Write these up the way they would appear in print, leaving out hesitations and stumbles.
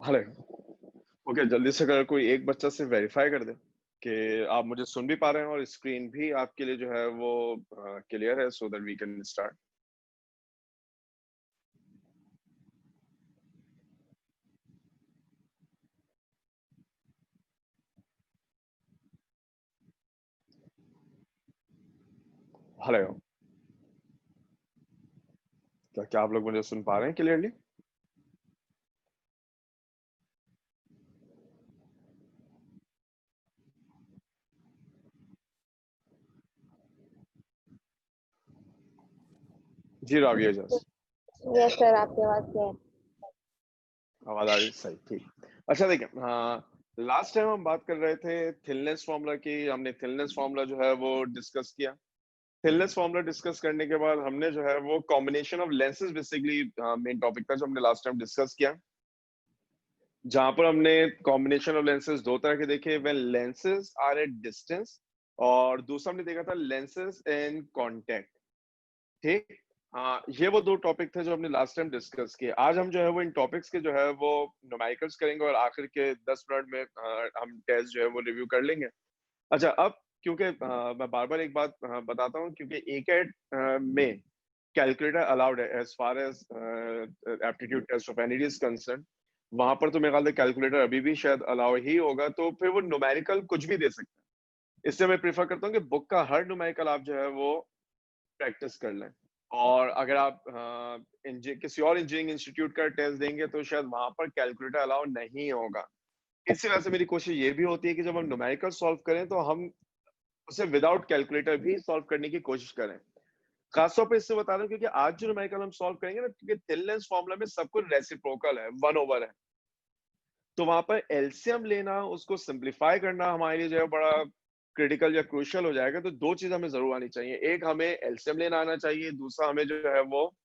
Hello. Okay, जल्दी से अगर कोई एक बच्चा सिर्फ वेरीफाई कर दे कि आप मुझे सुन भी पा रहे हैं और स्क्रीन भी आपके लिए जो है वो क्लियर है, so that we can start. Hello. क्या आप लोग मुझे सुन पा रहे हैं क्लियरली? जी रावी एजाज। यस सर, आपकी आवाज क्लियर। आवाज आ रही? सही, ठीक। अच्छा देखिए, हाँ, लास्ट टाइम हम बात कर रहे थे थिननेस फार्मूला की। हमने थिननेस फार्मूला जो है वो डिस्कस किया। थिननेस फार्मूला डिस्कस करने के बाद हमने जो है वो combination of lenses basically main topic था जो हमने लास्ट टाइम डिस्कस किया, जहां पर हमने कॉम्बिनेशन ऑफ लेंसेज दो तरह के देखे, when lenses are at distance, और दूसरा हमने देखा था लेंसेज इन कांटेक्ट। ठीक। हाँ, ये वो दो टॉपिक थे जो हमने लास्ट टाइम डिस्कस किए। आज हम जो है वो इन टॉपिक्स के जो है वो न्यूमेरिकल्स करेंगे और आखिर के 10 मिनट में हम टेस्ट जो है वो रिव्यू कर लेंगे। अच्छा, अब क्योंकि मैं बार बार एक बात बताता हूँ, क्योंकि एकेड में कैलकुलेटर अलाउड है as far as aptitude test of any is concern. वहां पर तो मेरे ख्याल से कैलकुलेटर अभी भी शायद अलाउ ही होगा, तो फिर वो न्यूमेरिकल कुछ भी दे सकते हैं। इससे मैं प्रेफर करता हूँ कि बुक का हर न्यूमेरिकल आप जो है वो प्रैक्टिस कर लें। और अगर आप किसी और इंजीनियरिंग इंस्टीट्यूट का टेस्ट देंगे तो शायद वहां पर कैलकुलेटर अलाउ नहीं होगा। इसी वजह से मेरी कोशिश ये भी होती है कि जब हम न्यूमेरिकल सॉल्व करें तो हम उसे विदाउट कैलकुलेटर भी सॉल्व करने की कोशिश करें। खासतौर पे इससे बता रहा हूँ क्योंकि आज जो न्यूमेरिकल हम सॉल्व करेंगे ना, क्योंकि थिननेस फॉर्मूला में सब कुछ रेसिप्रोकल है, 1/, है। तो वहां पर एलसीएम लेना, उसको सिंप्लीफाई करना हमारे लिए जो है बड़ा क्रिटिकल या क्रूशियल हो जाएगा। तो दो चीज हमें जरूर आनी चाहिए, एक हमें एलसीएम लेना आना चाहिए, दूसरा हमें जो है वो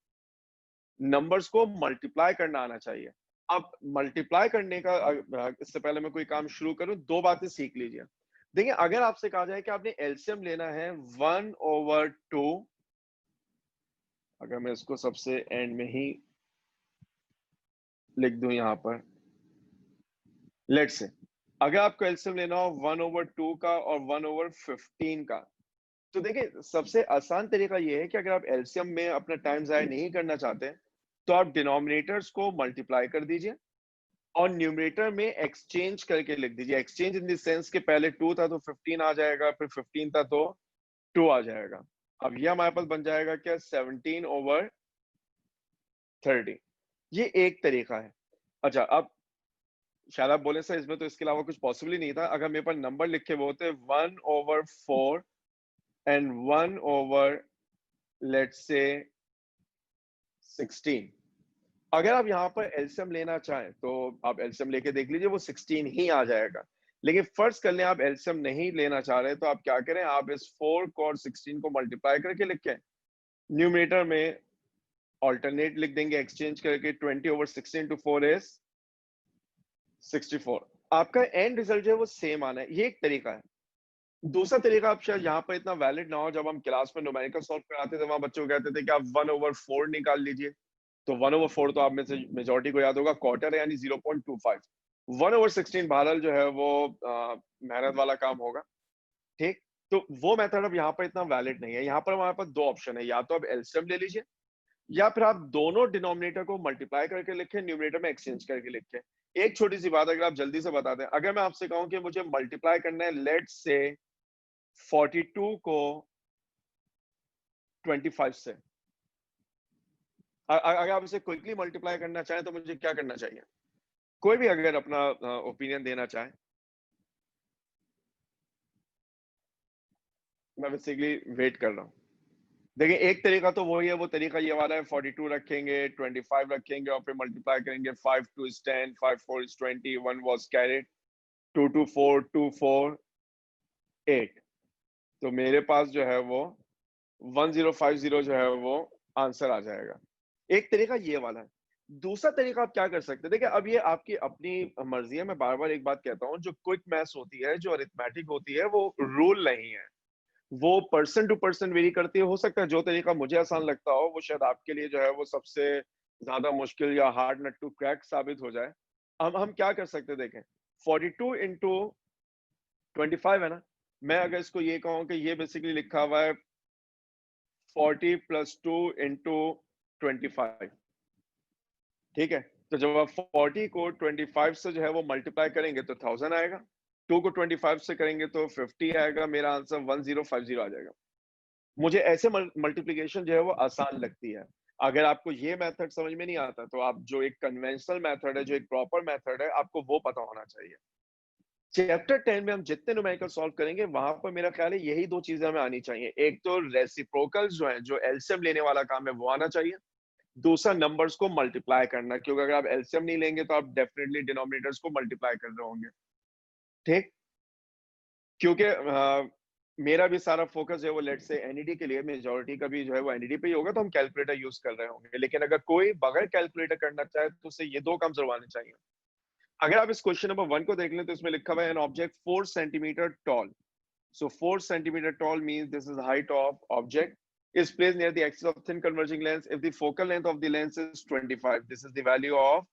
नंबर्स को मल्टीप्लाई करना आना चाहिए। अब मल्टीप्लाई करने का इससे पहले मैं कोई काम शुरू करूं, दो बातें सीख लीजिए। देखिए, अगर आपसे कहा जाए कि आपने एलसीएम लेना है 1/2, अगर मैं इसको सबसे एंड में ही लिख दूं यहां पर, लेट्स से अगर आपको एलसीएम लेना हो 1/2 का और 1/15 का, तो देखिए सबसे आसान तरीका ये है कि अगर आप एलसीएम में अपना टाइम जाया नहीं करना चाहते तो आप डिनोमिनेटर्स को मल्टीप्लाई कर दीजिए और न्यूमरेटर में एक्सचेंज करके लिख दीजिए। एक्सचेंज इन द सेंस के पहले 2 था तो 15 आ जाएगा, फिर 15 था तो 2 आ जाएगा। अब ये हमारे पास बन जाएगा क्या, 17/30। ये एक तरीका है। अच्छा, अब शायद आप बोले सर इसमें तो इसके अलावा कुछ पॉसिबल ही नहीं था। अगर मेरे पास नंबर लिखे हुए होते 1/4 एंड 1/, लेट्स से 16, अगर आप यहाँ पर एलसीएम लेना चाहें तो आप एलसीएम लेके देख लीजिए, वो 16 ही आ जाएगा। लेकिन फर्ज कर लें आप एलसीएम नहीं लेना चाह रहे तो आप क्या करें, आप इस 4 को और 16 को मल्टीप्लाई करके लिखें, न्यूमरेटर में ऑल्टरनेट लिख देंगे एक्सचेंज करके, 20/16 to 4 इज 64। आपका एंड रिजल्ट जो है वो सेम आना है। ये एक तरीका है। दूसरा तरीका आप शायद यहाँ पर इतना वैलिड ना हो, जब हम क्लास में न्यूमेरिकल सॉल्व कराते थे वहां बच्चों को कहते थे कि आप 1/4 निकाल लीजिए। तो 1/4 तो आप में से मेजोरिटी को याद होगा क्वार्टर है, यानी 0.25। 1/16 बहरहाल जो है वो मेहनत वाला काम होगा। ठीक। तो वो मेथड अब यहाँ पर इतना वैलिड नहीं है। यहाँ पर हमारे पास दो ऑप्शन है, या तो आप एलसीएम ले लीजिए या फिर आप दोनों डिनोमिनेटर को मल्टीप्लाई करके लिखें, न्यूमरेटर में एक्सचेंज करके लिखें। एक छोटी सी बात अगर आप जल्दी से बता दें, अगर मैं आपसे कहूं कि मुझे मल्टीप्लाई करना है लेट्स से 42 को 25 से, अगर आप इसे क्विकली मल्टीप्लाई करना चाहें तो मुझे क्या करना चाहिए? कोई भी अगर अपना ओपिनियन देना चाहे। मैं बेसिकली वेट कर रहा हूँ। देखिए, एक तरीका तो वही है, वो तरीका ये वाला है, 42 रखेंगे, 25 रखेंगे और फिर मल्टीप्लाई करेंगे। 5 2 is 10, 5 4 is 20, 1 was carried, 2 2 4 2 4 8। तो मेरे पास जो है वो 1050 जो है वो आंसर आ जाएगा। एक तरीका ये वाला है। दूसरा तरीका आप क्या कर सकते हैं, देखिए अब ये आपकी अपनी मर्जी है। मैं बार बार एक बात कहता हूँ, जो क्विक मैथ्स होती है, जो अरिथमेटिक होती है, वो रूल नहीं है, वो पर्सन टू पर्सन वेरी करती है। हो सकता है जो तरीका मुझे आसान लगता हो वो शायद आपके लिए जो है वो सबसे ज्यादा मुश्किल या हार्ड नट टू क्रैक साबित हो जाए। हम क्या कर सकते हैं, देखें 42 इंटू 25 है ना, मैं अगर इसको ये कहूँ कि ये बेसिकली लिखा हुआ है 40 प्लस 2 इंटू 25, ठीक है। तो जब आप 40 को 25 से जो है वो मल्टीप्लाई करेंगे तो 1000 आएगा, 2 को 25 से करेंगे तो 50 आएगा, मेरा आंसर 1050 आ जाएगा। मुझे ऐसे मल्टीप्लिकेशन जो है वो आसान लगती है। अगर आपको ये मेथड समझ में नहीं आता तो आप जो एक कन्वेंशनल मेथड है, जो एक प्रॉपर मेथड है, आपको वो पता होना चाहिए। चैप्टर 10 में हम जितने न्यूमेरिकल सॉल्व करेंगे वहां पर मेरा ख्याल है यही दो चीजें हमें आनी चाहिए। एक तो रेसिप्रोकल्स जो है, जो एलसीएम लेने वाला काम है, वो आना चाहिए। दूसरा नंबर्स को मल्टीप्लाई करना, क्योंकि अगर आप एलसीएम नहीं लेंगे तो आप डेफिनेटली डिनोमिनेटर्स को मल्टीप्लाई कर रहे होंगे, ठीक। क्योंकि मेरा भी सारा फोकस है वो लेट्स से एनईडी के लिए, मेजॉरिटी का भी जो है वो एनईडी पे ही होगा, तो हम कैलकुलेटर यूज कर रहे होंगे। लेकिन अगर कोई बगैर कैलकुलेटर करना चाहे तो उसे ये दो काम जरूर आने चाहिए। अगर आप इस क्वेश्चन नंबर 1 को देख लें तो इसमें लिखा हुआ है an object 4 centimetre toll. So 4 centimeter tall means this is the height of object is placed near the axis of thin converging lens. If the focal length of the lens is 25, this is the value of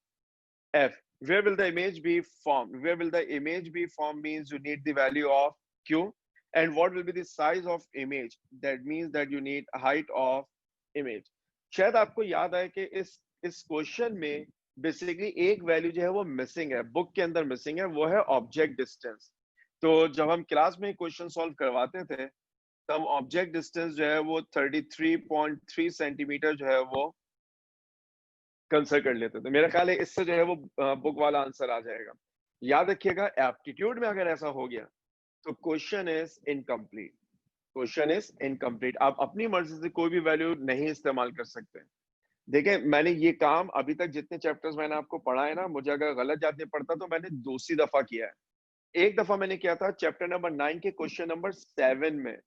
f. Where will the image be formed? Where will the image be formed means you need the value of q. And what will be the size of image? That means that you need height of image. शायद आपको याद है कि इस question में basically एक value जो है वो मिसिंग है, बुक के अंदर मिसिंग है, वो है ऑब्जेक्ट डिस्टेंस। तो जब हम क्लास में क्वेश्चन सॉल्व करवाते थे तब ऑब्जेक्ट डिस्टेंस जो है वो 33.3 सेंटीमीटर जो है वो कंसिडर कर लेते थे। मेरा ख्याल है इससे जो है वो बुक वाला आंसर आ जाएगा। याद रखिएगा एप्टीट्यूड में अगर ऐसा हो गया तो question is incomplete. Question is incomplete. आप अपनी मर्जी से कोई भी वैल्यू नहीं इस्तेमाल कर सकते। देखिए मैंने ये काम अभी तक जितने चैप्टर्स मैंने आपको पढ़ा है ना, मुझे अगर गलत याद नहीं पड़ता तो मैंने दूसरी दफा किया है। एक दफा मैंने किया था चैप्टर नंबर 9 के क्वेश्चन नंबर 7 में।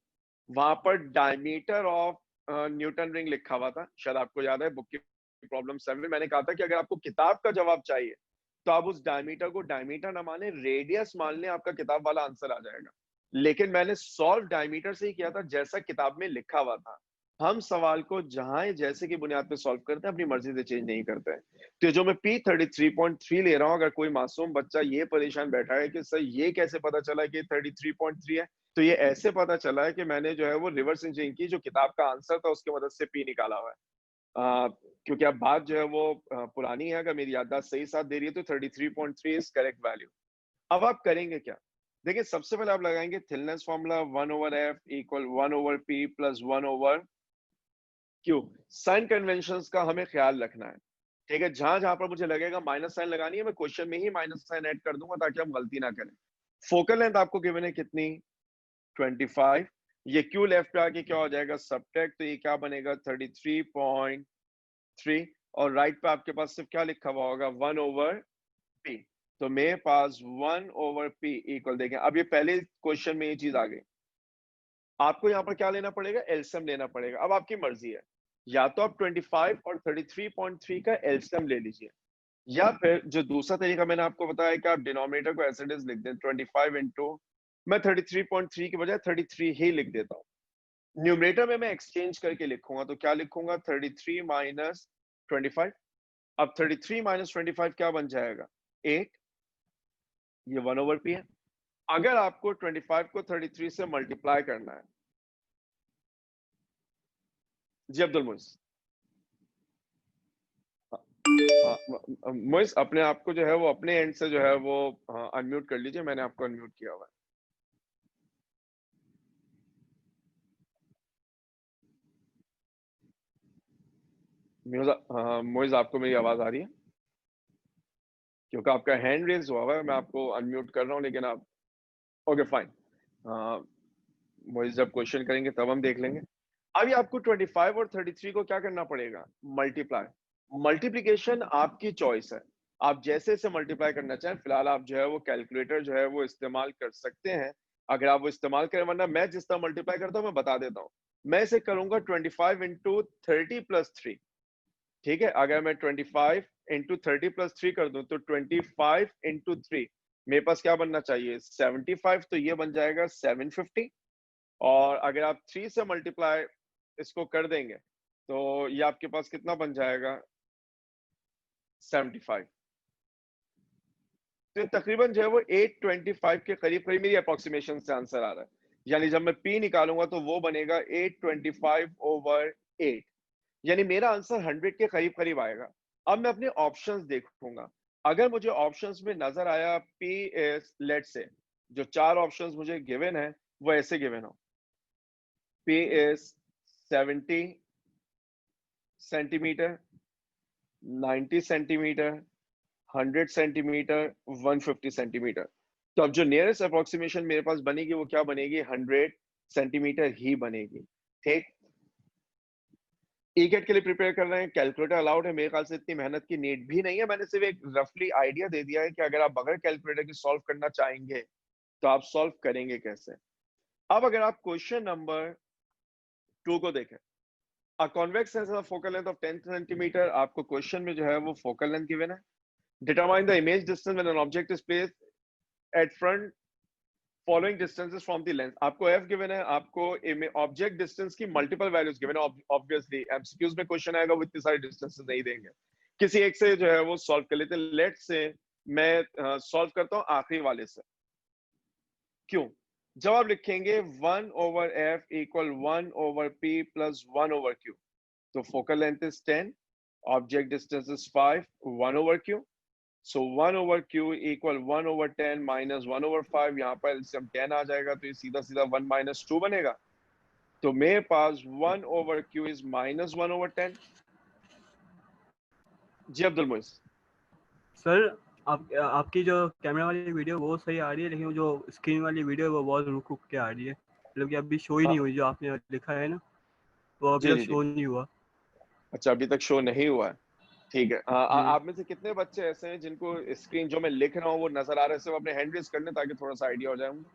वहां पर डायमीटर ऑफ न्यूटन रिंग लिखा हुआ था, शायद आपको याद है बुक की प्रॉब्लम 7 में मैंने कहा था कि अगर आपको किताब का जवाब चाहिए तो आप उस डायमीटर को डायमीटर ना माने, रेडियस मान लें, आपका किताब वाला आंसर आ जाएगा। लेकिन मैंने सॉल्व डायमीटर से ही किया था जैसा किताब में लिखा हुआ था। हम सवाल को जहां जैसे की बुनियाद पे सॉल्व करते हैं, अपनी मर्जी से चेंज नहीं करते हैं। तो जो मैं P33.3 ले रहा हूं, अगर कोई मासूम बच्चा ये परेशान बैठा है कि सर ये कैसे पता चला कि 33.3 है, तो ये ऐसे पता चला है कि मैंने जो है वो रिवर्स इंजीनियरिंग की, जो किताब का आंसर था उसकी मदद से P निकाला हुआ है। क्योंकि अब बात जो है वो पुरानी है, अगर मेरी याददाश्त सही साथ दे रही है तो 33.3 इज करेक्ट वैल्यू। अब आप करेंगे क्या? देखिए सबसे पहले आप लगाएंगे thin lens formula 1/f equal 1/p plus 1/q। Sign conventions का हमें ख्याल रखना है, ठीक है। जहां जहां पर मुझे लगेगा माइनस साइन लगानी है, मैं क्वेश्चन में ही माइनस साइन ऐड कर दूंगा ताकि हम गलती ना करें। फोकल लेंथ आपको गिवन है कितनी? 25। ये क्यू लेफ्ट पे आके क्या हो जाएगा? सबट्रैक्ट, तो ये क्या बनेगा? 33.3। और राइट पे आपके पास सिर्फ क्या लिखा हुआ होगा? 1/p। तो मेरे पास 1/p इक्वल, देखें अब ये पहले क्वेश्चन में ये चीज आ गई। आपको यहाँ पर क्या लेना पड़ेगा? एलसीएम लेना पड़ेगा। अब आपकी मर्जी है, या तो आप 25 और 33.3 का एलसीएम ले लीजिए, या फिर जो दूसरा तरीका मैंने आपको बताया कि आप डिनोमिनेटर को एज इट इज लिख दें 25 इंटू, मैं 33.3 के बजाय 33 ही लिख देता हूँ। न्यूमरेटर में मैं एक्सचेंज करके लिखूंगा, तो क्या लिखूंगा? 33 माइनस 25। अब 33 माइनस 25 क्या बन जाएगा? 8। ये 1/p है। अगर आपको 25 को 33 से मल्टीप्लाई करना है, जी अब्दुल मुइज, मुइज अपने आप को जो है वो अपने एंड से जो है वो अनम्यूट कर लीजिए, मैंने आपको अनम्यूट किया हुआ है। मोइज आपको मेरी आवाज आ रही है? क्योंकि आपका हैंड रेज हुआ है, मैं आपको अनम्यूट कर रहा हूँ, लेकिन आप ओके फाइन। मोइज जब क्वेश्चन करेंगे तब हम देख लेंगे। अभी आपको 25 और 33 को क्या करना पड़ेगा? मल्टीप्लाई। मल्टीप्लीकेशन आपकी चॉइस है, आप जैसे से मल्टीप्लाई करना चाहें। फिलहाल आप जो है वो कैलकुलेटर जो है वो इस्तेमाल कर सकते हैं, अगर आप वो इस्तेमाल करें, वरना मैं जिस तरह मल्टीप्लाई करता हूँ मैं बता देता हूँ। मैं इसे करूंगा 25 इंटू 30 प्लस 3, ठीक है। अगर मैं 25 इंटू 30 प्लस 3 कर दूं तो 25 इंटू 3 मेरे पास क्या बनना चाहिए? 75। तो ये बन जाएगा 750। और अगर आप 3 से मल्टीप्लाई इसको कर देंगे तो ये आपके पास कितना बन जाएगा? 75। तो तकरीबन जो है वो 825 के करीब करीब मेरी अप्रोक्सीमेशन से आंसर आ रहा है। यानी जब मैं P निकालूंगा तो वो बनेगा 825/8, यानी मेरा आंसर 100 के करीब करीब आएगा। अब मैं अपने ऑप्शंस देखूंगा, अगर मुझे ऑप्शंस में नजर आया P इज, लेट्स से जो 4 ऑप्शंस मुझे गिवन है वो ऐसे गिवन हो, P is 70 centimetre, 90 centimetre, 100 centimetre, 150 centimetre. तो अब जो नियरेस्ट अप्रोक्सीमेशन मेरे पास बनेगी वो क्या बनेगी, 100 सेंटीमीटर ही बनेगी। ठीक, ईकेट के लिए प्रिपेयर कर रहे हैं, कैलकुलेटर अलाउड है, मेरे ख्याल से इतनी मेहनत की नीड भी नहीं है। मैंने सिर्फ एक रफली आइडिया दे दिया है कि अगर आप बगैर कैलकुलेटर के सॉल्व करना चाहेंगे तो आप सॉल्व करेंगे कैसे। अब अगर आप क्वेश्चन नंबर 2 को देखें, a convex has a focal length of 10 centimetre, आपको क्वेश्चन में जो है वो फोकल लेंथ गिवन है। Determine the image distance when an object is placed at front following distances from the lens. आपको f गिवन है, आपको ऑब्जेक्ट डिस्टेंस की मल्टीपल वैल्यूज गिवन है। ऑब्वियसली एमसीक्यूज में क्वेश्चन आएगा वो इतनी सारी डिस्टेंसेस नहीं देंगे, किसी एक से जो है वो सॉल्व कर लेते हैं। लेट्स से मैं सॉल्व करता हूं आखिरी वाले से। क्यों? जब आप लिखेंगे 1/f equal 1/p plus 1/q, तो focal length is 10, object distance is 5, 1/q, so 1/q equal 1/10 minus 1/5। यहाँ पर एलसीएम 10 आ जाएगा तो ये सीधा सीधा 1 माइनस 2 बनेगा। तो मेरे पास 1/q इज माइनस 1/10। जी अब्दुल मोइस सर, आपकी जो कैमरा वाली वीडियो वो सही आ रही है, लेकिन जो स्क्रीन वाली वीडियो है वो बहुत रुक रुक के आ रही है। मतलब कि अभी शो ही नहीं हुई, जो आपने लिखा है ना वो अभी जी तक जी जी, शो नहीं हुआ। अच्छा अभी तक शो नहीं हुआ है। ठीक है, जी आप में से कितने बच्चे ऐसे हैं जिनको स्क्रीन जो मैं लिख रहा हूँ वो नजर आ रहा है? सिर्फ अपने हैंड रेज करने ताकि थोड़ा सा आइडिया हो जाए मुझे।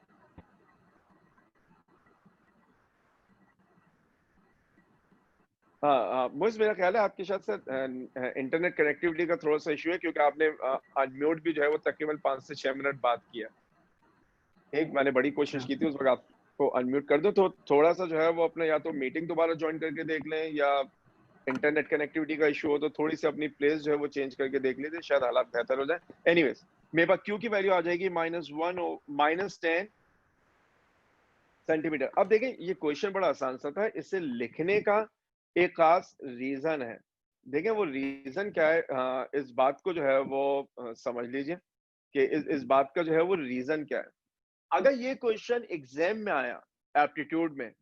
हाँ, मुझे मेरा ख्याल है आपके शायद से इंटरनेट कनेक्टिविटी का थोड़ा सा इशू है, क्योंकि आपने अनम्यूट भी जो है वो तकरीबन 5 से 6 मिनट बात किया। एक मैंने बड़ी कोशिश अच्छा। की थी उस वक्त आपको अनम्यूट कर दूं, तो थोड़ा सा जो है वो अपने या तो मीटिंग दोबारा ज्वाइन करके देख लें, या इंटरनेट कनेक्टिविटी का इशू हो तो थोड़ी सी अपनी प्लेस जो है वो चेंज करके देख लीजिए, शायद हालात बेहतर हो जाए। एनीवेज, मेरे पास क्यू की वैल्यू आ जाएगी -10 सेंटीमीटर। अब देखें ये क्वेश्चन बड़ा आसान सा था, इसे लिखने का एक खास रीजन है। देखें वो रीजन क्या है, इस बात को जो है वो समझ लीजिए कि इस बात का जो है वो रीजन क्या है। अगर ये क्वेश्चन एग्जाम में आया एप्टीट्यूड में,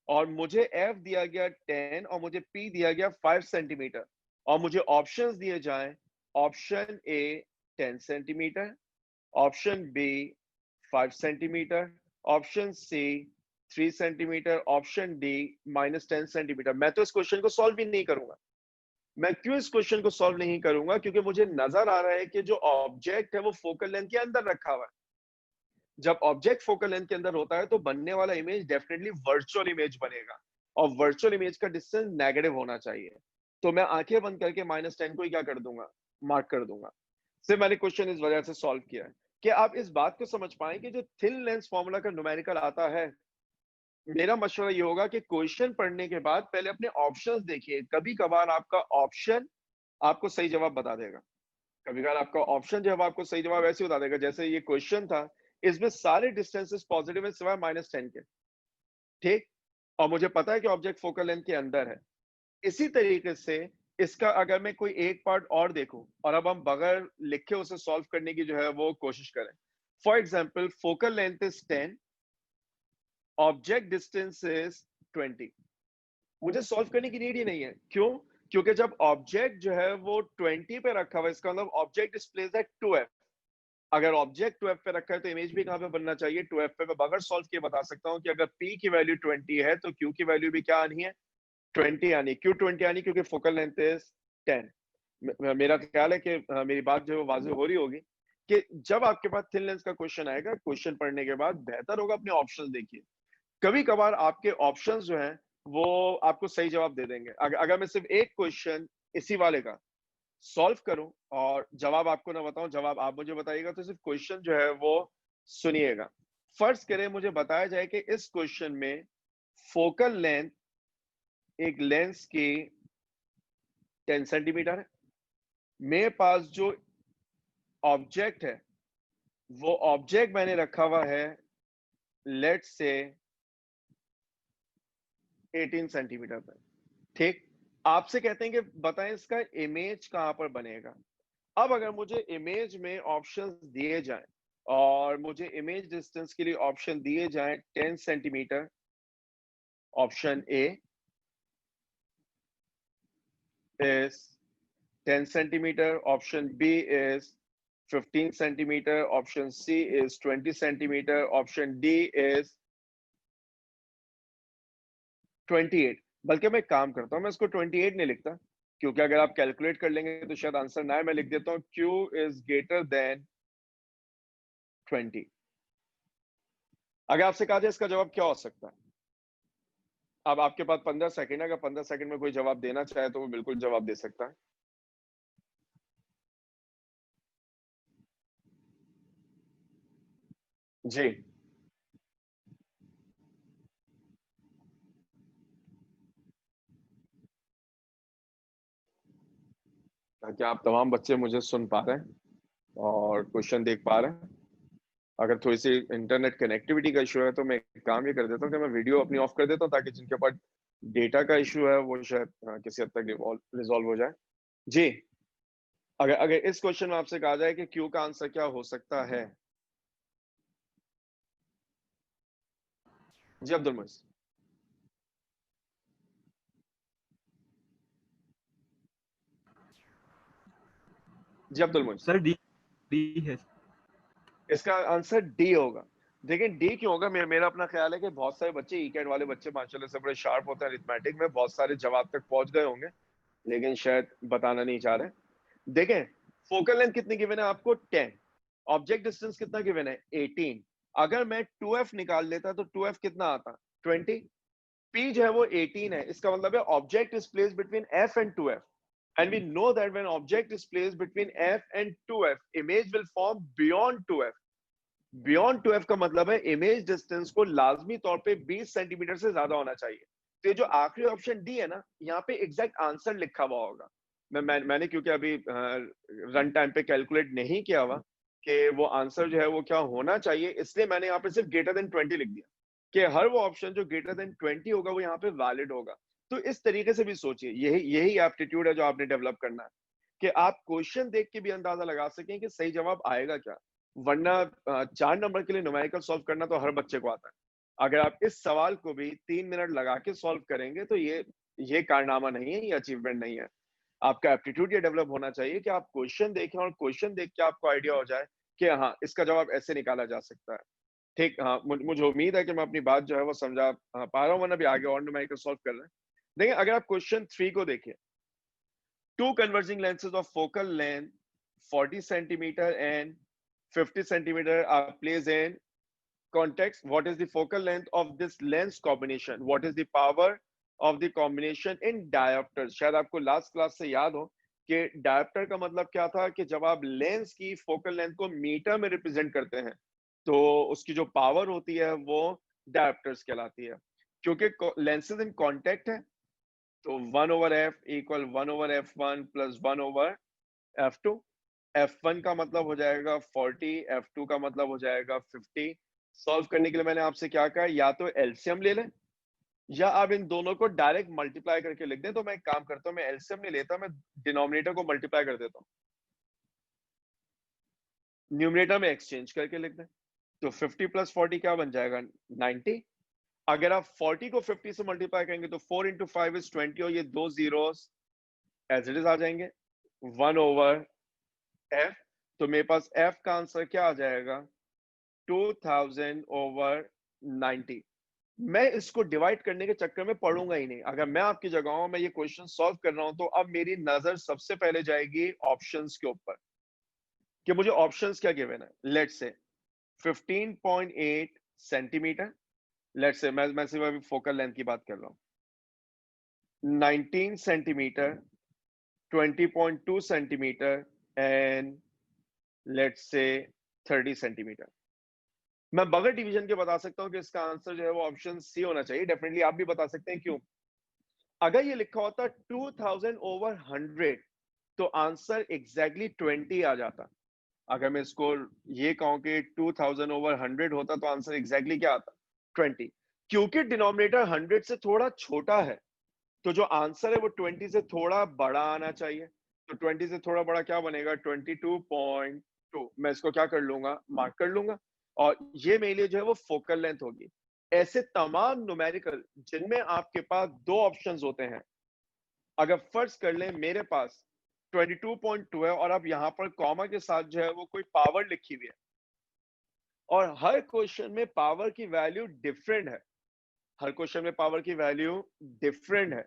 और मुझे एफ दिया गया 10 और मुझे पी दिया गया 5 सेंटीमीटर, और मुझे ऑप्शंस दिए जाएं, option A 10 centimetre, option B 5 centimetre, option C 3 centimetre, option D -10 centimetre, मैं तो इस क्वेश्चन को सॉल्व ही नहीं करूंगा। मैं क्यों इस क्वेश्चन को सॉल्व नहीं करूंगा? क्योंकि मुझे नजर आ रहा है कि जो ऑब्जेक्ट है वो फोकल लेंथ के अंदर रखा हुआ है। जब ऑब्जेक्ट फोकल लेंथ के अंदर होता है तो बनने वाला इमेज डेफिनेटली वर्चुअल इमेज बनेगा, और वर्चुअल इमेज का डिस्टेंस नेगेटिव होना चाहिए। तो मैं आंखें बंद करके -10 को ही क्या कर दूंगा, मार्क कर दूंगा। सिर्फ मैंने क्वेश्चन इस वजह से सॉल्व किया है कि आप इस बात को समझ पाएं कि जो थिन लेंस फॉर्मूला का न्यूमेरिकल आता है, मेरा मशवरा ये होगा कि क्वेश्चन पढ़ने के बाद पहले अपने ऑप्शंस देखिए। कभी कभार आपका ऑप्शन आपको सही जवाब बता देगा, कभी कभार आपका ऑप्शन जो है वो आपको सही जवाब ऐसे बता देगा। जैसे ये क्वेश्चन था, इसमें सारे डिस्टेंसेस पॉजिटिव है सिवाय -10 के। ठीक, और मुझे पता है कि ऑब्जेक्ट फोकल लेंथ के अंदर है। इसी तरीके से इसका अगर मैं कोई एक पार्ट और देखूं, और अब हम बगैर लिखे उसे सॉल्व करने की जो है वो कोशिश करें। For example, focal length is 10, object distance is 20। मुझे सॉल्व करने की नीड ही नहीं है। क्यों? क्योंकि जब ऑब्जेक्ट जो है वो 20 पे रखा हुआ है, इसका मतलब object is placed at 2f। अगर ऑब्जेक्ट 2f पे रखा है तो इमेज भी कहां पे बनना चाहिए, 2f पे। मैं बगैर सॉल्व किए बता सकता हूं कि अगर p की वैल्यू 20 है तो q की वैल्यू भी क्या आनी है, 20 आनी। क्यों 20 आनी? क्योंकि फोकल लेंथ इज 10। मेरा ख्याल है कि मेरी बात जो है वाज़ेह हो रही होगी कि जब आपके पास थिन लेंस का क्वेश्चन आएगा, क्वेश्चन पढ़ने के बाद बेहतर होगा अपने ऑप्शंस देखिए। कभी कभार आपके ऑप्शंस जो हैं वो आपको सही जवाब दे देंगे। अगर मैं सिर्फ एक क्वेश्चन इसी वाले का सॉल्व करूं और जवाब आपको ना बताऊं, जवाब आप मुझे बताइएगा, तो सिर्फ क्वेश्चन जो है वो सुनिएगा। फर्ज करें मुझे बताया जाए कि इस क्वेश्चन में फोकल लेंथ एक लेंस की 10 सेंटीमीटर है। मेरे पास जो ऑब्जेक्ट है वो ऑब्जेक्ट मैंने रखा हुआ है लेट्स से 18 सेंटीमीटर पर, ठीक। आपसे कहते हैं कि बताएं इसका इमेज कहां पर बनेगा। अब अगर मुझे इमेज में ऑप्शंस दिए जाएं और मुझे इमेज डिस्टेंस के लिए ऑप्शन दिए जाएं 10 centimetre, option A is 10 centimetre, option B is 15 centimetre, option C is 20 centimetre, option D is 28। बल्कि मैं एक काम करता हूं, मैं इसको 28 नहीं लिखता, क्योंकि अगर आप कैलकुलेट कर लेंगे तो शायद आंसर ना है। मैं लिख देता हूं Q इज ग्रेटर देन 20। अगर आपसे कहा जाए इसका जवाब क्या हो सकता है, अब आपके पास 15 सेकंड है, अगर 15 सेकंड में कोई जवाब देना चाहे तो वो बिल्कुल जवाब दे सकता है। जी, ताकि आप तमाम बच्चे मुझे सुन पा रहे हैं और क्वेश्चन देख पा रहे हैं। अगर थोड़ी सी इंटरनेट कनेक्टिविटी का इशू है तो मैं एक काम ये कर देता हूँ कि मैं वीडियो अपनी ऑफ कर देता हूँ, ताकि जिनके पास डेटा का इशू है वो शायद किसी हद तक रिजॉल्व हो जाए। जी, अगर अगर इस क्वेश्चन में आपसे कहा जाए कि क्यू का आंसर क्या हो सकता है। जी अब्दुल मोइस। जी Abdul Moiz. Sir D D है। इसका आंसर डी होगा। देखिए डी क्यों होगा, मेरा अपना ख्याल है कि बहुत सारे बच्चे ई वाले बच्चे माशाल्लाह से बड़े शार्प होते हैं अरिथमेटिक में, बहुत सारे जवाब तक पहुंच गए होंगे लेकिन शायद बताना नहीं चाह रहे। देखें, फोकल लेंथ कितनी गिवन है आपको 10, ऑब्जेक्ट डिस्टेंस कितना गिवन है 18। अगर मैं 2f निकाल लेता तो 2f कितना आता 20, p जो है वो 18 है, इसका मतलब है object is placed between f and 2f, and we know that when object is placed between f and 2f image will form beyond 2f। Beyond 2f का मतलब है इमेज डिस्टेंस को लाजमी तौर पे 20 सेंटीमीटर से ज्यादा होना चाहिए। तो ये जो आखिरी ऑप्शन डी है ना, यहाँ पे एग्जैक्ट आंसर लिखा हुआ होगा। मैंने क्योंकि अभी रन टाइम पे कैलकुलेट नहीं किया हुआ कि वो आंसर जो है वो क्या होना चाहिए, इसलिए मैंने यहाँ पे सिर्फ ग्रेटर देन 20 लिख दिया कि हर वो ऑप्शन जो ग्रेटर देन 20 होगा वो यहाँ पे वैलिड होगा। तो इस तरीके से भी सोचिए, यही यही एप्टीट्यूड है जो आपने डेवलप करना है कि आप क्वेश्चन देख के भी अंदाजा लगा सकें कि सही जवाब आएगा क्या। वरना 4 नंबर के लिए न्यूमेरिकल सॉल्व करना तो हर बच्चे को आता है। अगर आप इस सवाल को भी 3 मिनट लगा के सॉल्व करेंगे तो ये कारनामा नहीं है, ये अचीवमेंट नहीं है। आपका एप्टीट्यूड ये डेवलप होना चाहिए कि आप क्वेश्चन देखें और क्वेश्चन देख के आपको आइडिया हो जाए कि हाँ इसका जवाब ऐसे निकाला जा सकता है। ठीक, हाँ मुझे उम्मीद है कि मैं अपनी बात जो है वो समझा पा रहा हूँ, वरना भी आगे और न्यूमेरिकल सॉल्व कर रहे हैं। देखिए अगर आप क्वेश्चन 3 को देखें, two converging lenses of focal length 40 centimeter and 50 centimeter are placed in context. What is the focal length of this lens combination? What is the power of the combination in diopters? शायद आपको last class से याद हो कि dioptre का मतलब क्या था कि जब आप लेंस की फोकल लेंथ को मीटर में रिप्रेजेंट करते हैं तो उसकी जो पावर होती है वो डायोप्टर्स कहलाती है। क्योंकि लेंसेज इन कांटेक्ट है तो 1/f equal 1/f1 plus 1/f2। f1 का मतलब हो जाएगा 40, f2 का मतलब हो जाएगा 50। सॉल्व करने के लिए मैंने आपसे क्या कहा, या तो एलसीएम ले लें या आप इन दोनों को डायरेक्ट मल्टीप्लाई करके लिख दें। तो मैं एक काम करता हूं, मैं एलसीएम नहीं लेता, मैं डिनोमिनेटर को मल्टीप्लाई कर देता हूं, न्यूमरेटर में एक्सचेंज करके लिख दें। तो 50 प्लस 40 क्या बन जाएगा 90। अगर आप 40 को 50 से मल्टीप्लाई करेंगे तो 4 इंटू 5 इज 20 और ये दो जीरोस एज इट इज आ जाएंगे 1/f। तो मेरे पास f का आंसर क्या आ जाएगा 2000/90। मैं इसको डिवाइड करने के चक्कर में पढ़ूंगा ही नहीं। अगर मैं आपकी जगह हूं, मैं ये क्वेश्चन सॉल्व कर रहा हूं तो अब मेरी नजर सबसे पहले जाएगी ऑप्शंस के ऊपर कि मुझे ऑप्शंस क्या गिवन है। Let's say 15.8 centimetre, let's say मैं सिर्फ अभी फोकल लेंथ की बात कर रहा हूं, 19 centimetre, 20.2 centimetre and let's say 30 centimetre. मैं बगैर डिवीजन के बता सकता हूं कि इसका आंसर जो है वो ऑप्शन सी होना चाहिए। डेफिनेटली आप भी बता सकते हैं क्यों। अगर ये लिखा होता 2000/100 तो आंसर एग्जैक्टली 20 आ जाता। अगर मैं इसको ये कहूं कि 2000 ओवर 100 होता तो आंसर एग्जैक्टली क्या आता? 20। क्योंकि डिनोमिनेटर 100 से थोड़ा छोटा है तो जो आंसर है वो 20 से थोड़ा बड़ा आना चाहिए। तो 20 से थोड़ा बड़ा क्या बनेगा? 22.2। मैं इसको क्या कर लूंगा? मार्क कर लूंगा। और ये मेरे लिए जो है वो फोकल लेंथ होगी। ऐसे तमाम न्यूमेरिकल जिनमें आपके पास दो ऑप्शंस होते हैं, अगर फर्ज कर लें मेरे पास 22.2 है और अब यहाँ पर कॉमा के साथ जो है वो कोई पावर लिखी हुई है और हर क्वेश्चन में पावर की वैल्यू डिफरेंट है, हर क्वेश्चन में पावर की वैल्यू डिफरेंट है,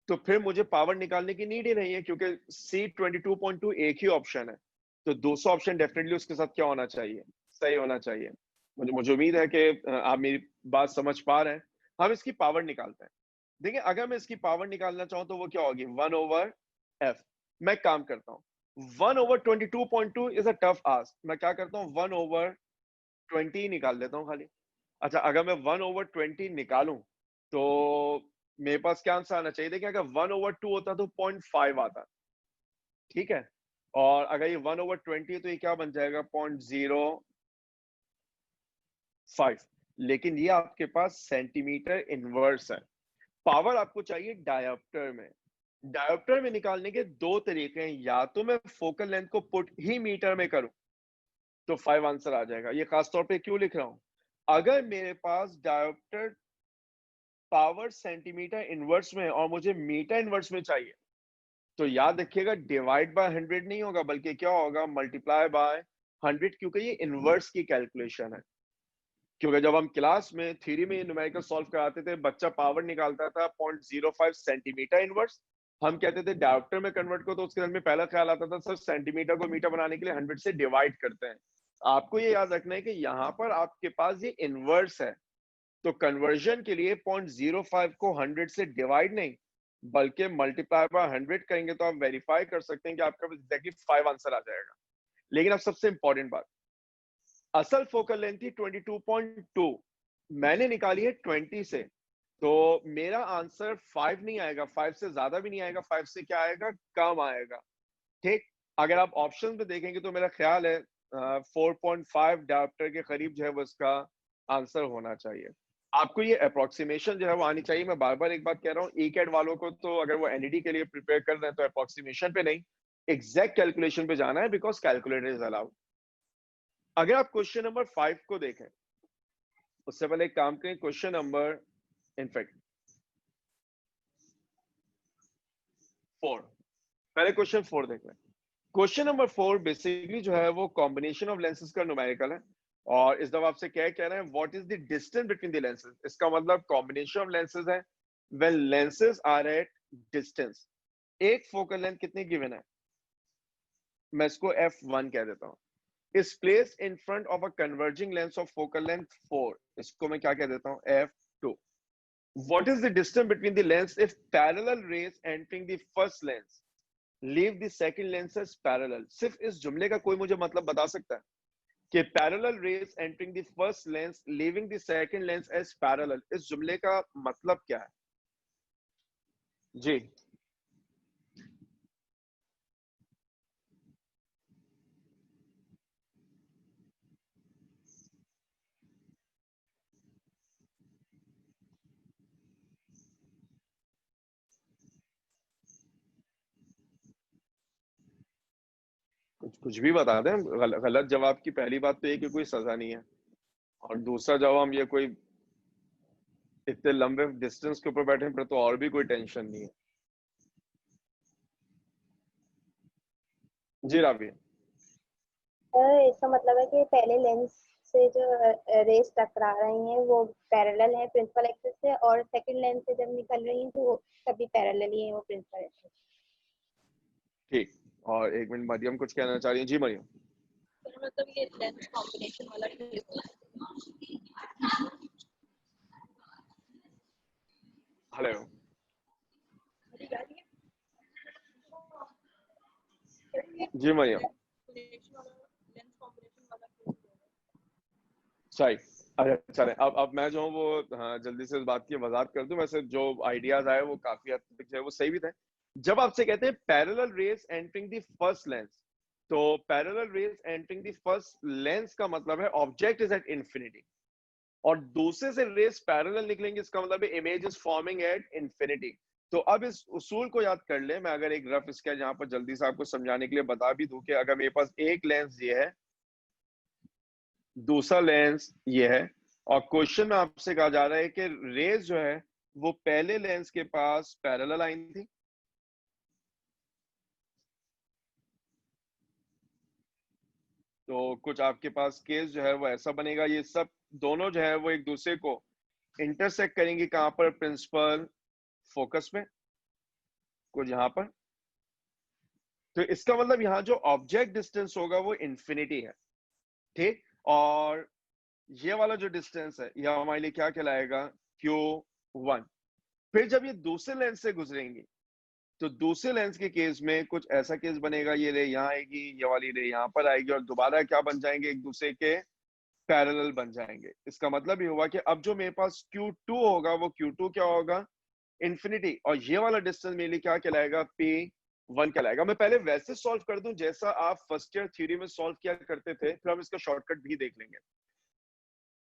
तो फिर मुझे पावर निकालने की नीड ही नहीं है क्योंकि C22.2 एक ही ऑप्शन है। तो दूसरा ऑप्शन डेफिनेटली उसके साथ क्या होना चाहिए? सही होना चाहिए। मुझे मुझे उम्मीद है कि आप मेरी बात समझ पा रहे हैं। हम इसकी पावर निकालते हैं। देखिए, अगर मैं इसकी पावर निकालना चाहूं तो वो क्या होगी? 1/f। मैं काम करता हूं 1/22.2 इज अ टफ आस्क। मैं क्या करता हूं 1/20 निकाल लेता हूं खाली। अच्छा, अगर मैं 1/20 निकालूं तो मेरे पास क्या आंसर आना चाहिए? देखिए, अगर 1/2 होता तो 0.5 आता। ठीक है, और अगर ये 1/20 है तो ये क्या बन जाएगा? 0.05। लेकिन ये आपके पास सेंटीमीटर इनवर्स है। पावर आपको चाहिए डायोप्टर में। डायोप्टर में निकालने के दो तरीके हैं, या तो मैं फोकल लेंथ को पुट ही मीटर में करूं तो 5 आंसर आ जाएगा। ये खास तौर पे क्यों लिख रहा हूं? अगर मेरे पास डायोप्टर पावर सेंटीमीटर इनवर्स में और मुझे मीटर इनवर्स में चाहिए तो याद रखिएगा डिवाइड बाय 100 नहीं होगा बल्कि क्या होगा? मल्टीप्लाई बाय 100, क्योंकि ये इनवर्स की कैलकुलेशन है। क्योंकि जब हम क्लास में थ्योरी में न्यूमेरिकल सॉल्व कराते थे, बच्चा पावर निकालता था 0.05 सेंटीमीटर इनवर्स। हम कहते थे डायोप्टर में कन्वर्ट को, तो उसके दिल में पहला ख्याल आता था सर सेंटीमीटर को मीटर बनाने के लिए 100 से डिवाइड करते हैं। आपको ये याद रखना है कि यहाँ पर आपके पास ये इनवर्स है, तो कन्वर्जन के लिए 0.05 को 100 से डिवाइड नहीं बल्कि मल्टीप्लाई बाय 100 करेंगे तो आप वेरीफाई कर सकते हैं कि आपका एग्जैक्टली 5 आंसर आ जाएगा। लेकिन अब सबसे इंपॉर्टेंट बात, असल फोकल लेंथ थी 22.2, मैंने निकाली है 20 से, तो मेरा आंसर 5 नहीं आएगा, 5 से ज्यादा भी नहीं आएगा, 5 से क्या आएगा? कम आएगा। ठीक, अगर आप ऑप्शन में देखेंगे तो मेरा ख्याल है 4.5 डायोप्टर के करीब जो है वो इसका आंसर होना चाहिए। आपको ये अप्रोक्सीमेशन जो है वो आनी चाहिए। मैं बार बार एक बात कह रहा हूँ, ई कैट वालों को तो अगर वो एनईडी के लिए प्रिपेयर कर रहे हैं तो अप्रोक्सीमेशन पे नहीं, एग्जैक्ट कैलकुलेशन पे जाना है, बिकॉज कैलकुलेटर इज अलाउड। अगर आप क्वेश्चन नंबर 5 को देखें, उससे पहले एक काम करें, क्वेश्चन नंबर इनफैक्ट 4, पहले क्वेश्चन 4 देख लें। क्वेश्चन नंबर 4 बेसिकली जो है वो कॉम्बिनेशन ऑफ लेंसेज का न्यूमेरिकल है और इस दफा आपसे क्या कह रहे हैं? What is the distance between the lenses. इसका मतलब कॉम्बिनेशन ऑफ लेंसेज है when lenses are at distance. एक फोकल लेंथ कितनी गिवन है? मैं इसको f1 कह देता हूं। is placed in front of a converging lens of focal length 4, इसको मैं क्या कह देता हूं? f2. What is the distance between the lens if parallel rays entering the first lens leave the second lens as parallel? सिर्फ इस जुमले का कोई मुझे मतलब बता सकता है कि parallel rays entering the first lens leaving the second lens as parallel, इस जुमले का मतलब क्या है? जी, कुछ कुछ भी बता दें। गलत जवाब की पहली बात तो ये कि कोई सजा नहीं है, और दूसरा जवाब ये कोई इतने लंबे डिस्टेंस के ऊपर बैठे पर तो और भी कोई टेंशन नहीं है। जी राबी, सर इसका मतलब है कि पहले लेंस से जो रेस टकरा रही हैं वो पैरेलल है प्रिंसिपल एक्सिस से, और सेकंड लेंस से जब निकल रही हैं तो वो सभी पैरेलल ही है वो प्रिंसिपल एक्सिस। ठीक। और एक मिनट, मरियम कुछ कहना चाह रही है। जी मरियम। तो मतलब ये लेंस कॉम्बिनेशन वाला केस है। हेलो, जी मरियम। लेंस कॉम्बिनेशन वाला केस सही। अच्छा चले, अब मैं जो हूँ वो हाँ, जल्दी से इस बात की वजाहत कर दूं। वैसे जो आइडियाज आए वो काफी हद तक जो है वो सही भी थे। जब आपसे कहते हैं parallel rays entering the first lens, तो parallel rays entering the first lens का मतलब है ऑब्जेक्ट इज एट इंफिनिटी, और दूसरे से रेज पैरेलल निकलेंगे, इसका मतलब है image is forming at infinity. तो अब इस उसूल को याद कर ले। मैं अगर एक रफ स्केच यहाँ पर जल्दी से आपको समझाने के लिए बता भी दूं कि अगर मेरे पास एक लेंस ये है, दूसरा लेंस ये है, और क्वेश्चन में आपसे कहा जा रहा है कि रेज जो है वो पहले लेंस के पास पैरेलल आई थी, तो कुछ आपके पास केस जो है वो ऐसा बनेगा, ये सब दोनों जो है वो एक दूसरे को इंटरसेक्ट करेंगे कहां पर, प्रिंसिपल फोकस में, कुछ यहां पर। तो इसका मतलब यहाँ जो ऑब्जेक्ट डिस्टेंस होगा वो इंफिनिटी है, ठीक। और ये वाला जो डिस्टेंस है यह हमारे लिए क्या कहलाएगा, Q1। फिर जब ये दूसरे लेंस से गुजरेंगी तो दूसरे लेंस के केस में कुछ ऐसा केस बनेगा, ये रे यहाँ आएगी, ये वाली रे यहाँ पर आएगी, और दोबारा क्या बन जाएंगे, एक दूसरे के पैरेलल बन जाएंगे। इसका मतलब ये हुआ कि अब जो मेरे पास Q2 होगा वो Q2 क्या होगा, इंफिनिटी, और ये वाला डिस्टेंस मेरे लिए क्या कहलाएगा, P1 कहलाएगा। मैं पहले वैसे सॉल्व कर दूं जैसा आप फर्स्ट ईयर थ्योरी में सॉल्व किया करते थे, फिर हम इसका शॉर्टकट भी देख लेंगे।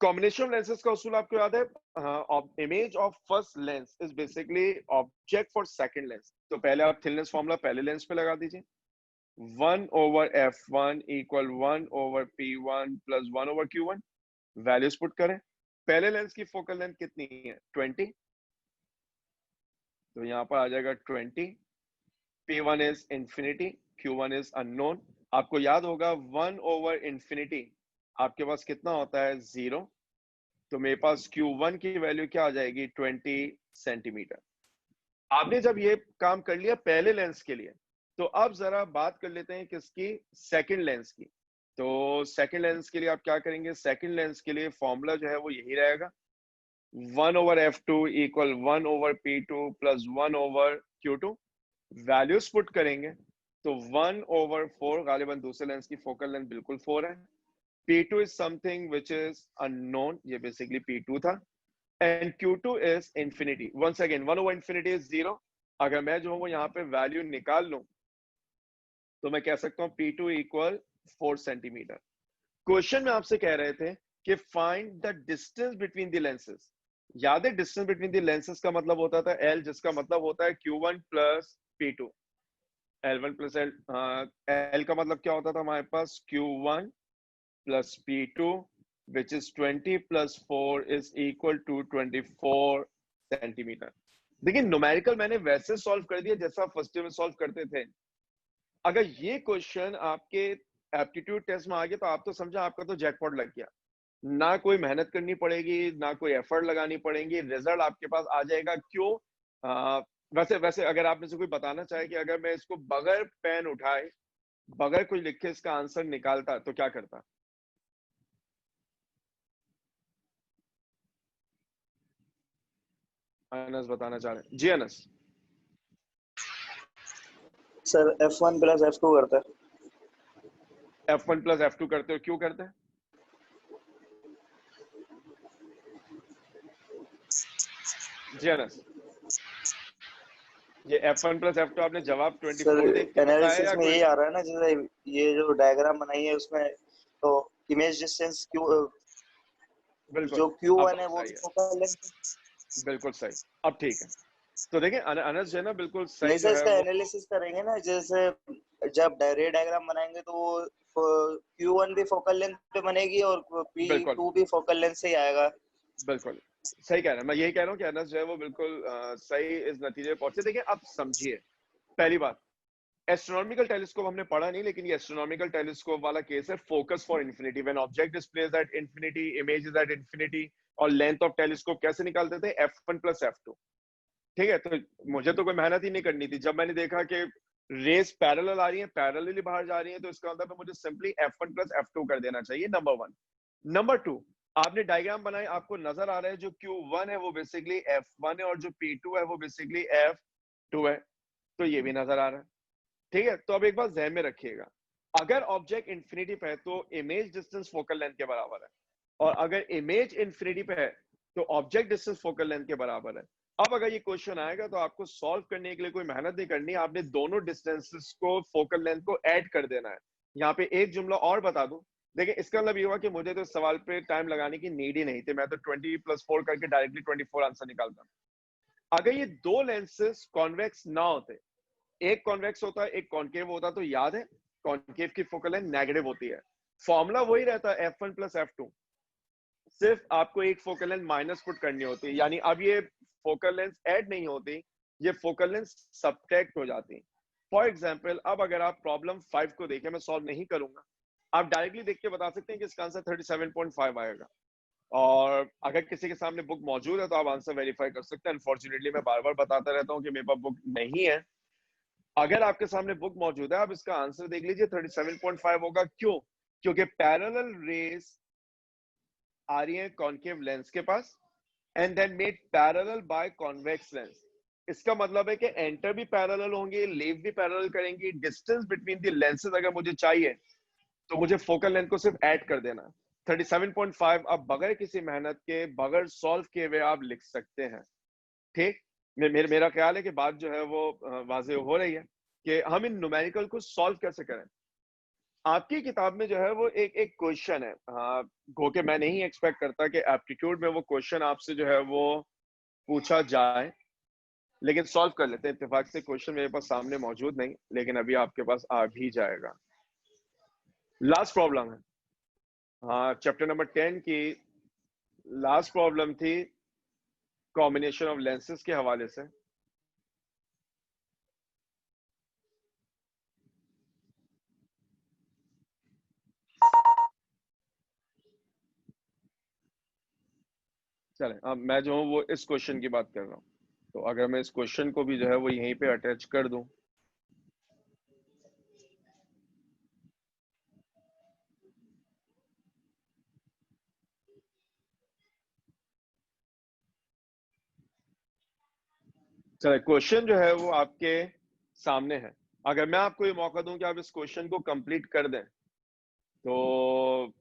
कॉम्बिनेशन लेंसेज का उसूल आपको याद है, image of first lens is basically object for second lens. तो पहले आप थिननेस फॉर्मूला पहले लेंस पे लगा दीजिए, 1/f1 equal 1/p1 plus 1/q1। Values put करें। पहले लेंस की फोकल लेंथ कितनी है, 20, तो यहाँ पर आ जाएगा 20। P1 is infinity, Q1 is unknown. आपको याद होगा 1/इंफिनिटी आपके पास कितना होता है, 0। तो मेरे पास Q1 की वैल्यू क्या आ जाएगी, 20 सेंटीमीटर। आपने जब ये काम कर लिया पहले लेंस के लिए, तो अब जरा बात कर लेते हैं किसकी, सेकंड लेंस की। तो सेकंड लेंस के लिए आप क्या करेंगे, सेकंड लेंस के लिए फॉर्मूला जो है वो यही रहेगा, 1/f2 equal 1/p2 plus 1/q2। Values put करेंगे तो 1/4, गालिबन दूसरे लेंस की फोकल लेंथ बिल्कुल 4 है। P2 is something which is unknown, ये basically P2 था, and Q2 is infinity. Once again 1/infinity is 0। अगर मैं जो हूँ यहाँ पे वैल्यू निकाल लूं तो मैं कह सकता हूँ P2 इक्वल 4 सेंटीमीटर। क्वेश्चन में आपसे कह रहे थे कि find the distance between the lenses. याद है डिस्टेंस बिटवीन द लेंसेज का मतलब होता था L, जिसका मतलब होता है Q1 plus P2। L1 plus L का मतलब क्या होता था हमारे पास, Q1 plus P2 which is 20 plus 4 is equal to 24 centimetre. देखिए न्यूमेरिकल मैंने वैसे सॉल्व कर दिया जैसा फर्स्ट ईयर में सॉल्व करते थे। अगर ये क्वेश्चन आपके एप्टीट्यूड टेस्ट में आ गया तो आप तो समझा आपका तो जैकपॉट लग गया, ना कोई मेहनत करनी पड़ेगी, ना कोई एफर्ट लगानी पड़ेगी, रिजल्ट आपके पास आ जाएगा। क्यों? वैसे अगर आप में से कोई बताना चाहे कि अगर मैं इसको बगैर पेन उठाए, बगैर कुछ लिखे इसका आंसर निकालता तो क्या करता? अनस बताना चाह रहे हैं जी। Anas sir F1 plus F2 करता है। F1 प्लस F2 करते हो, क्यों करते हैं? जी अनस, ये F1 प्लस F2 आपने जवाब 24 देख के बताया एनालिसिस या में कोई? यही आ रहा है ना, जैसे ये जो डायग्राम बनाई है उसमें तो इमेज डिस्टेंस बिल्कुल जो Q1 अब है वो सही है, फोकल लेंथ। बिल्कुल सही। अब ठीक है, तो देखिए अनस जो है ना बिल्कुल सही नहीं जो सर, है इसका वो एनालिसिस करेंगे ना, जैसे जब रे डायग्राम बनाएंगे तो वो Q1 भी फोकल लेंथ पे बनेगी और बिल्कुल P2 भी फोकल लेंथ से ही आएगा। बिल्कुल सही कह रहे हैं। मैं यही कह रहा हूँ कि अनस जो है वो बिल्कुल सही इस नतीजे पे पहुंचे। देखिए अब समझिए, पहली बात, एस्ट्रोनॉमिकल टेलीस्कोप हमने पढ़ा नहीं, लेकिन ये एस्ट्रोनॉमिकल टेलीस्कोप वाला केस है, focus for infinity, when object is placed at infinity, image is at infinity. और लेंथ ऑफ टेलीस्कोप कैसे निकालते थे, F1 प्लस F2। ठीक है, तो मुझे तो कोई मेहनत ही नहीं करनी थी। जब मैंने देखा कि रेस पैरेलल आ रही है, पैरेलली बाहर जा रही है, तो इसका मतलब है मुझे सिंपली F1 प्लस F2 कर देना चाहिए, नंबर 1। नंबर 2, आपने डायग्राम बनाई, आपको नजर आ रहा है जो Q1 है वो बेसिकली F1 है और जो P2 है वो बेसिकली F2 है, तो ये भी नजर आ रहा है। ठीक है, तो अब एक बात ध्यान में रखिएगा, अगर ऑब्जेक्ट इंफिनिटी पे है तो इमेज डिस्टेंस फोकल लेंथ के बराबर है, और अगर इमेज इंफिनिटी पे है तो ऑब्जेक्ट डिस्टेंस फोकल लेंथ के बराबर है। अब अगर ये क्वेश्चन आएगा तो आपको सॉल्व करने के लिए कोई मेहनत नहीं करनी, आपने दोनों डिस्टेंसेस को, फोकल लेंथ को ऐड कर देना है। यहाँ पे एक जुमला और बता दूं, देखिए इसका मतलब ये हुआ कि मुझे तो इस सवाल पे टाइम लगाने की नीड ही नहीं थी, मैं तो 20+4 करके डायरेक्टली 24 आंसर निकालता। अगर ये दो लेंसेज कॉन्वेक्स ना होते, एक कॉन्वेक्स होता एक कॉन्केव होता, तो याद है कॉन्केव की फोकल लेंथ नेगेटिव होती है, फॉर्मूला वही रहता है f1 + f2, सिर्फ आपको एक फोकल लेंथ माइनस पुट करनी होती है, यानी अब ये फोकल लेंथ ऐड नहीं होती, ये फोकल लेंथ सब्ट्रैक्ट हो जाती। फॉर एग्जांपल अब अगर आप प्रॉब्लम 5 को देखें, मैं सॉल्व नहीं करूंगा, आप डायरेक्टली देख के बता सकते हैं कि इसका आंसर 37.5 आएगा, और अगर किसी के सामने बुक मौजूद है तो आप आंसर वेरीफाई कर सकते हैं। अनफॉर्चुनेटली मैं बार बार बताता रहता हूँ कि मेरे पास बुक नहीं है। अगर आपके सामने बुक मौजूद है, आप इसका आंसर देख लीजिए, 37.5 होगा। क्यों? क्योंकि पैरेलल रेस आ रही है कॉन्केव लेंस के पास, and then made parallel by convex lens. इसका मतलब है कि एंटर भी पैरेलल होंगे, लीव भी पैरेलल करेंगी, डिस्टेंस बिटवीन द लेंसेज अगर मुझे चाहिए तो मुझे फोकल लेंथ को सिर्फ ऐड कर देना। 37.5 अब बगैर किसी मेहनत के, बगैर सॉल्व किए हुए आप लिख सकते हैं। ठीक, मेरा ख्याल है कि बात जो है वो वाज़ेह हो रही है कि हम इन न्यूमेरिकल को सॉल्व कैसे करें। आपकी किताब में जो है वो एक एक क्वेश्चन है, हाँ, गो के मैं नहीं एक्सपेक्ट करता कि एप्टीट्यूड में वो क्वेश्चन आपसे जो है वो पूछा जाए, लेकिन सॉल्व कर लेते हैं। इत्तेफाक से क्वेश्चन मेरे पास सामने मौजूद नहीं, लेकिन अभी आपके पास आ भी जाएगा। लास्ट प्रॉब्लम है, हाँ, चैप्टर नंबर 10 की लास्ट प्रॉब्लम थी कॉम्बिनेशन ऑफ लेंसेज के हवाले से। चले, अब मैं जो हूँ वो इस क्वेश्चन की बात कर रहा हूँ, तो अगर मैं इस क्वेश्चन को भी जो है वो यहीं पे अटैच कर दूं, चले, क्वेश्चन जो है वो आपके सामने है। अगर मैं आपको ये मौका दूं कि आप इस क्वेश्चन को कंप्लीट कर दें, तो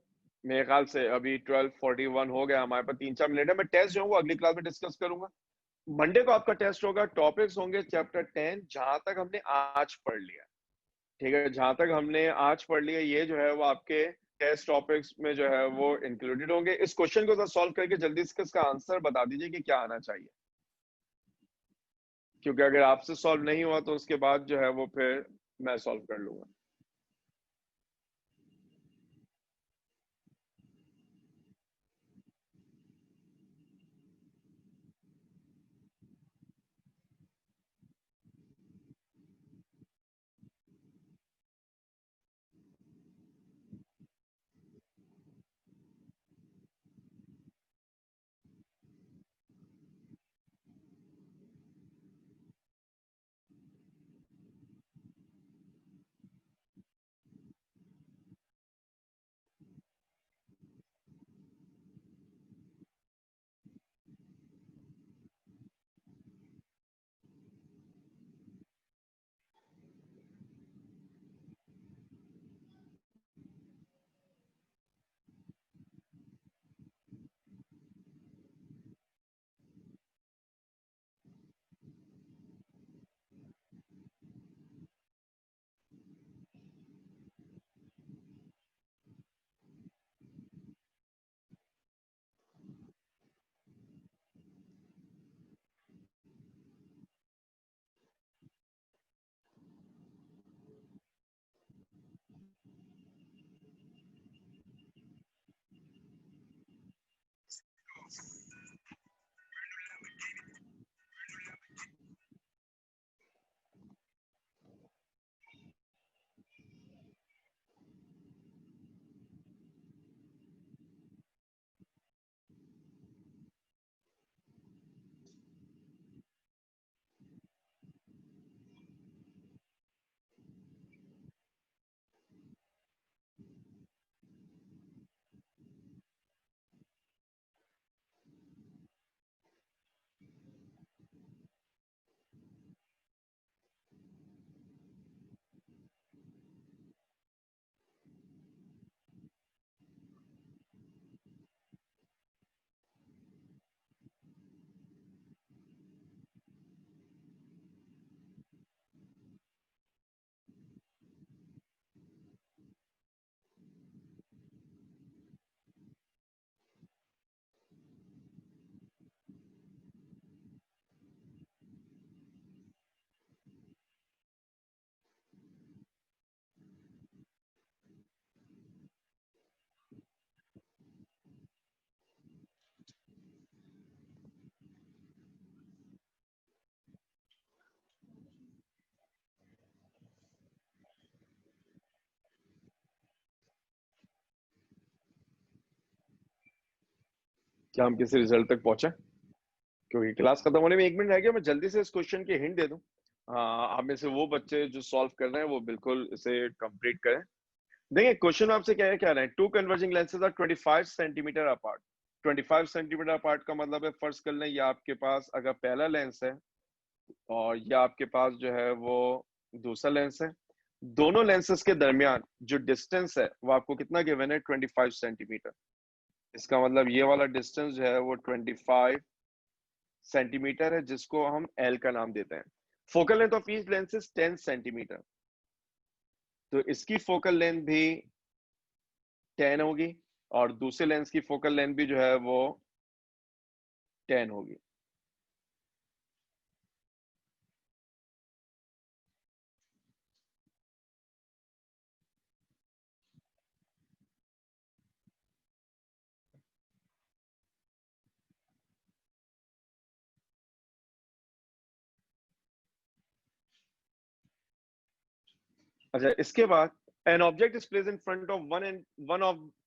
मेरे ख्याल से अभी 12:41 हो गया, हमारे पास 3-4 मिनट है। मैं टेस्ट जो हूँ वो अगली क्लास में डिस्कस करूंगा। मंडे को आपका टेस्ट होगा, टॉपिक्स होंगे चैप्टर 10 जहां तक हमने आज पढ़ लिया। ठीक है, जहां तक हमने आज पढ़ लिया ये जो है वो आपके टेस्ट टॉपिक्स में जो है वो इंक्लूडेड होंगे। इस क्वेश्चन को सॉल्व करके जल्दी से इसका आंसर बता दीजिए कि क्या आना चाहिए, क्योंकि अगर आपसे सॉल्व नहीं हुआ तो उसके बाद जो है वो फिर मैं सॉल्व कर लूंगा। क्या हम किसी रिजल्ट तक पहुंचे? क्योंकि क्लास खत्म होने में 1 मिनट रह गया, मैं जल्दी से इस क्वेश्चन की हिंट दे दूं। आप में से वो बच्चे जो सॉल्व कर रहे हैं वो बिल्कुल इसे कंप्लीट करें। देखिए क्वेश्चन आपसे क्या है, क्या रहे हैं, two converging lenses are 25 centimetre apart. 25 centimetre apart का मतलब है, फर्ज कर लें ये आपके पास अगर पहला लेंस है और ये आपके पास जो है वो दूसरा लेंस है, दोनों लेंसेज के दरमियान जो डिस्टेंस है वो आपको कितना गिवन है, 25 सेंटीमीटर। इसका मतलब ये वाला डिस्टेंस जो है वो 25 सेंटीमीटर है, जिसको हम एल का नाम देते हैं। Focal length of each lens is 10 centimetre, तो इसकी फोकल लेंथ भी 10 होगी और दूसरे लेंस की फोकल लेंथ भी जो है वो 10 होगी। अच्छा, इसके बाद an object is placed in front of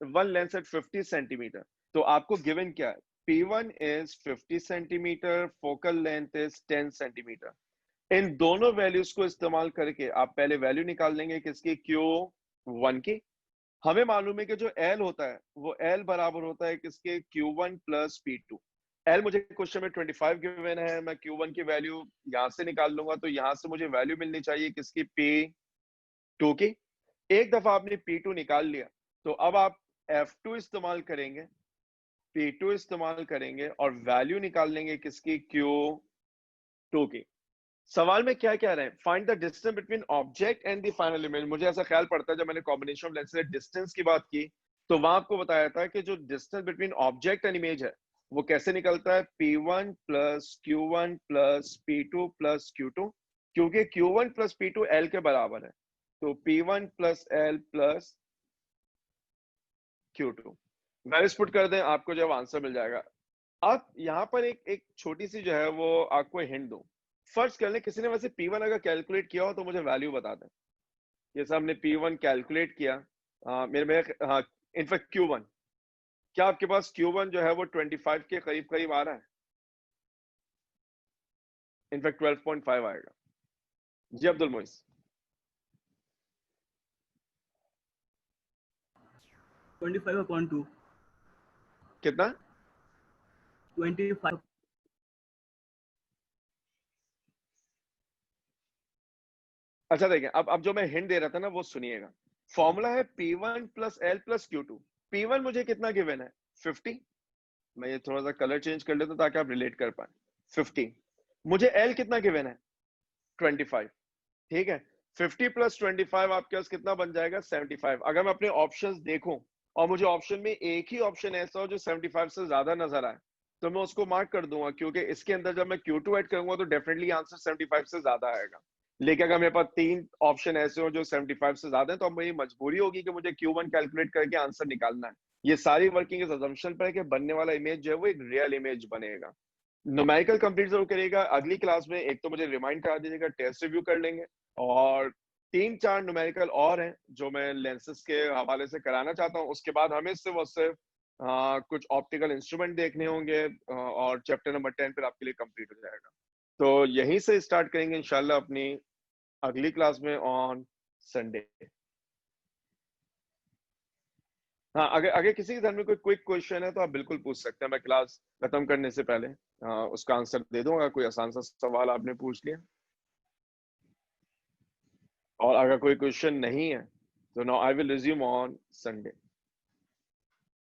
one lens at 50 centimetre. तो आपको गिवन क्या है, P1 is 50 centimetre, focal length is 10 centimetre. इन दोनों वैल्यूज को इस्तेमाल करके आप पहले वैल्यू निकाल लेंगे किसकी, Q1 की। हमें मालूम है कि जो L होता है वो L बराबर होता है किसके, Q1 प्लस P2। L मुझे क्वेश्चन में 25 गिवन है, मैं Q1 की वैल्यू यहां से निकाल लूंगा, तो यहां से मुझे वैल्यू मिलनी चाहिए किसकी, P2 की। एक दफा आपने P2 निकाल लिया तो अब आप F2 इस्तेमाल करेंगे, P2 इस्तेमाल करेंगे और वैल्यू निकाल लेंगे किसकी, Q2 की। सवाल में क्या कह रहे हैं, find the distance between object and the final image. मुझे ऐसा ख्याल पड़ता है जब मैंने कॉम्बिनेशन ऑफ लेंसेज डिस्टेंस की बात की तो वहां आपको बताया था कि जो distance between object and image है वो कैसे निकलता है, P1 plus Q1 plus P2 plus Q2, क्योंकि Q1 प्लस P2 L के बराबर है, तो P1 plus L plus Q2। Values put कर दें, आपको जब आंसर मिल जाएगा। अब यहाँ पर एक छोटी सी जो है वो आपको हिंट दूं। फर्ज कर ले किसी ने वैसे P1 अगर कैलकुलेट किया हो तो मुझे वैल्यू बता दें। जैसे हमने P1 कैलकुलेट किया, मेरे हाँ, इनफैक्ट Q1, क्या आपके पास Q1 जो है वो 25 के करीब करीब आ रहा है, इनफैक्ट 12.5 आएगा। जी अब्दुल मोइस, 25.2। कितना? 25। अच्छा देखिए, अब जो मैं हिंट दे रहा था ना वो सुनिएगा। फॉर्मूला है P1 plus L plus Q2। P1 मुझे कितना गिवन है, 50। मैं ये थोड़ा सा कलर चेंज कर लेता हूं ताकि आप रिलेट कर पाए। 50। मुझे L कितना गिवन है, 25। ठीक है, 50 प्लस 25 आपके पास कितना बन जाएगा, 75। अगर मैं अपने ऑप्शंस देखूं और मुझे ऑप्शन में एक ही ऑप्शन ऐसा हो जो 75 से ज्यादा नजर आए तो मैं उसको मार्क कर दूंगा, क्योंकि इसके अंदर जब मैं Q2 ऐड करूंगा तो डेफिनेटली आंसर 75 से ज्यादा आएगा। लेकिन अगर मेरे पास 3 ऑप्शन ऐसे हो जो 75 से ज्यादा है तो अब मेरी मजबूरी होगी कि मुझे Q1 कैलकुलेट करके आंसर निकालना है। ये सारी वर्किंग इस अजम्पशन पर है कि बनने वाला इमेज जो है वो एक रियल इमेज बनेगा। न्यूमेरिकल कंप्लीट जरूर करिएगा। अगली क्लास में एक तो मुझे रिमाइंड करा दीजिएगा, टेस्ट रिव्यू कर लेंगे, और 3-4 न्यूमेरिकल और हैं जो मैं लेंसेज के हवाले से कराना चाहता हूँ। उसके बाद हमें सिर्फ कुछ ऑप्टिकल इंस्ट्रूमेंट देखने होंगे और चैप्टर नंबर 10 फिर आपके लिए कंप्लीट हो जाएगा। तो यहीं से स्टार्ट करेंगे इंशाल्लाह अपनी अगली क्लास में ऑन संडे। हाँ, अगर अगर किसी के घर में कोई क्विक क्वेश्चन है तो आप बिल्कुल पूछ सकते हैं, मैं क्लास खत्म करने से पहले उसका आंसर दे दूंगा। कोई आसान सा सवाल आपने पूछ लिया, और अगर कोई क्वेश्चन नहीं है तो now I will resume on Sunday.